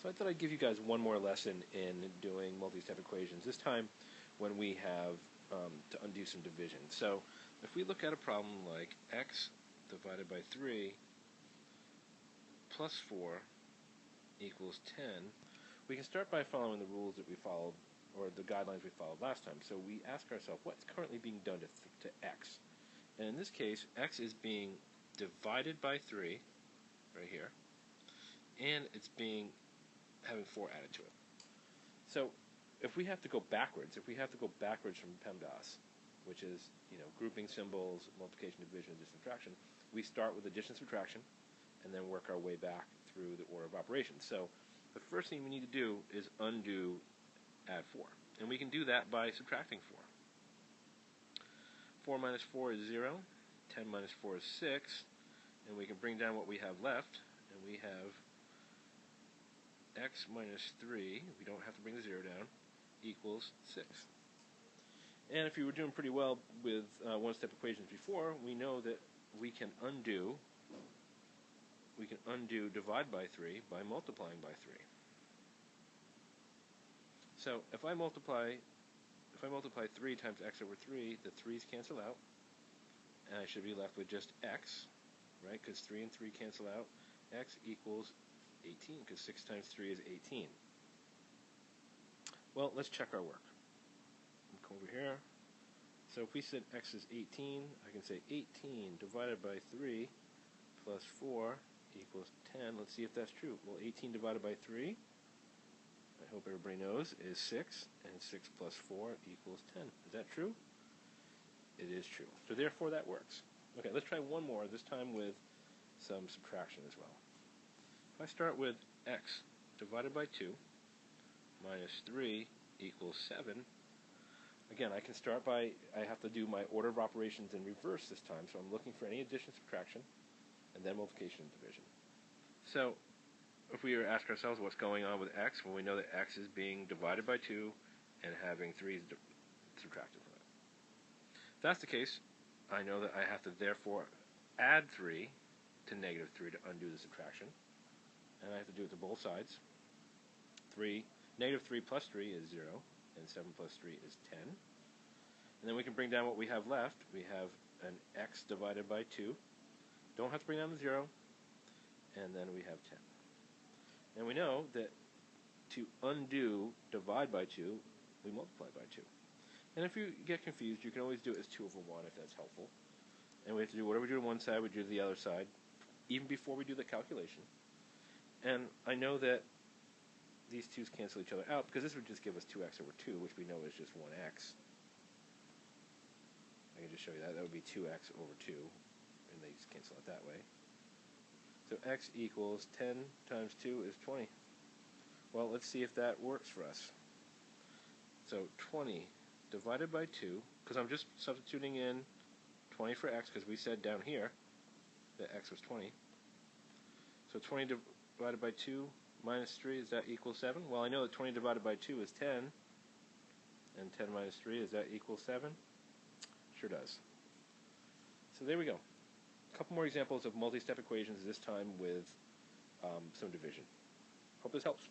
So I thought I'd give you guys one more lesson in doing multi-step equations, this time when we have to undo some division. So if we look at a problem like x divided by 3 plus 4 equals 10, we can start by following the rules that we followed, or the guidelines we followed last time. So we ask ourselves, what's currently being done to x? And in this case, x is being divided by 3, right here, and it's having 4 added to it. So if we have to go backwards, from PEMDAS, which is grouping symbols, multiplication, division, addition, subtraction, we start with addition, subtraction, and then work our way back through the order of operations. So the first thing we need to do is undo add 4, and we can do that by subtracting 4. 4 minus 4 is 0, 10 minus 4 is 6, and we can bring down what we have left, and we have x minus 3, we don't have to bring the 0 down, equals 6. And if you were doing pretty well with one-step equations before, we know that we can undo divide by 3 by multiplying by 3. So if I multiply 3 times x over 3, the 3's cancel out, and I should be left with just x, right? Because 3 and 3 cancel out. X equals 18, because 6 times 3 is 18. Well, let's check our work. Come over here. So if we said x is 18, I can say 18 divided by 3 plus 4 equals 10. Let's see if that's true. Well, 18 divided by 3, I hope everybody knows, is 6, and 6 plus 4 equals 10. Is that true? It is true. So therefore, that works. Okay, let's try one more, this time with some subtraction as well. If I start with x divided by 2 minus 3 equals 7, again, I can start by, I have to do my order of operations in reverse this time, so I'm looking for any addition, subtraction, and then multiplication and division. So if we were to ask ourselves what's going on with x, well, we know that x is being divided by 2 and having 3 subtracted from it. If that's the case, I know that I have to therefore add 3 to negative 3 to undo the subtraction. And I have to do it to both sides. Negative 3 plus 3 is 0, and 7 plus 3 is 10. And then we can bring down what we have left. We have an x divided by 2. Don't have to bring down the 0. And then we have 10. And we know that to undo divide by 2, we multiply by 2. And if you get confused, you can always do it as 2 over 1 if that's helpful. And we have to do whatever we do on one side, we do to the other side, even before we do the calculation. And I know that these 2's cancel each other out, because this would just give us 2x over 2, which we know is just 1x. I can just show you that. That would be 2x over 2, and they just cancel it that way. So x equals 10 times 2 is 20. Well, let's see if that works for us. So 20 divided by 2, because I'm just substituting in 20 for x, because we said down here that x was 20. So 20 divided by 2 minus 3, does that equal 7? Well, I know that 20 divided by 2 is 10, and 10 minus 3, does that equal 7? Sure does. So there we go. A couple more examples of multi-step equations, this time with some division. Hope this helps.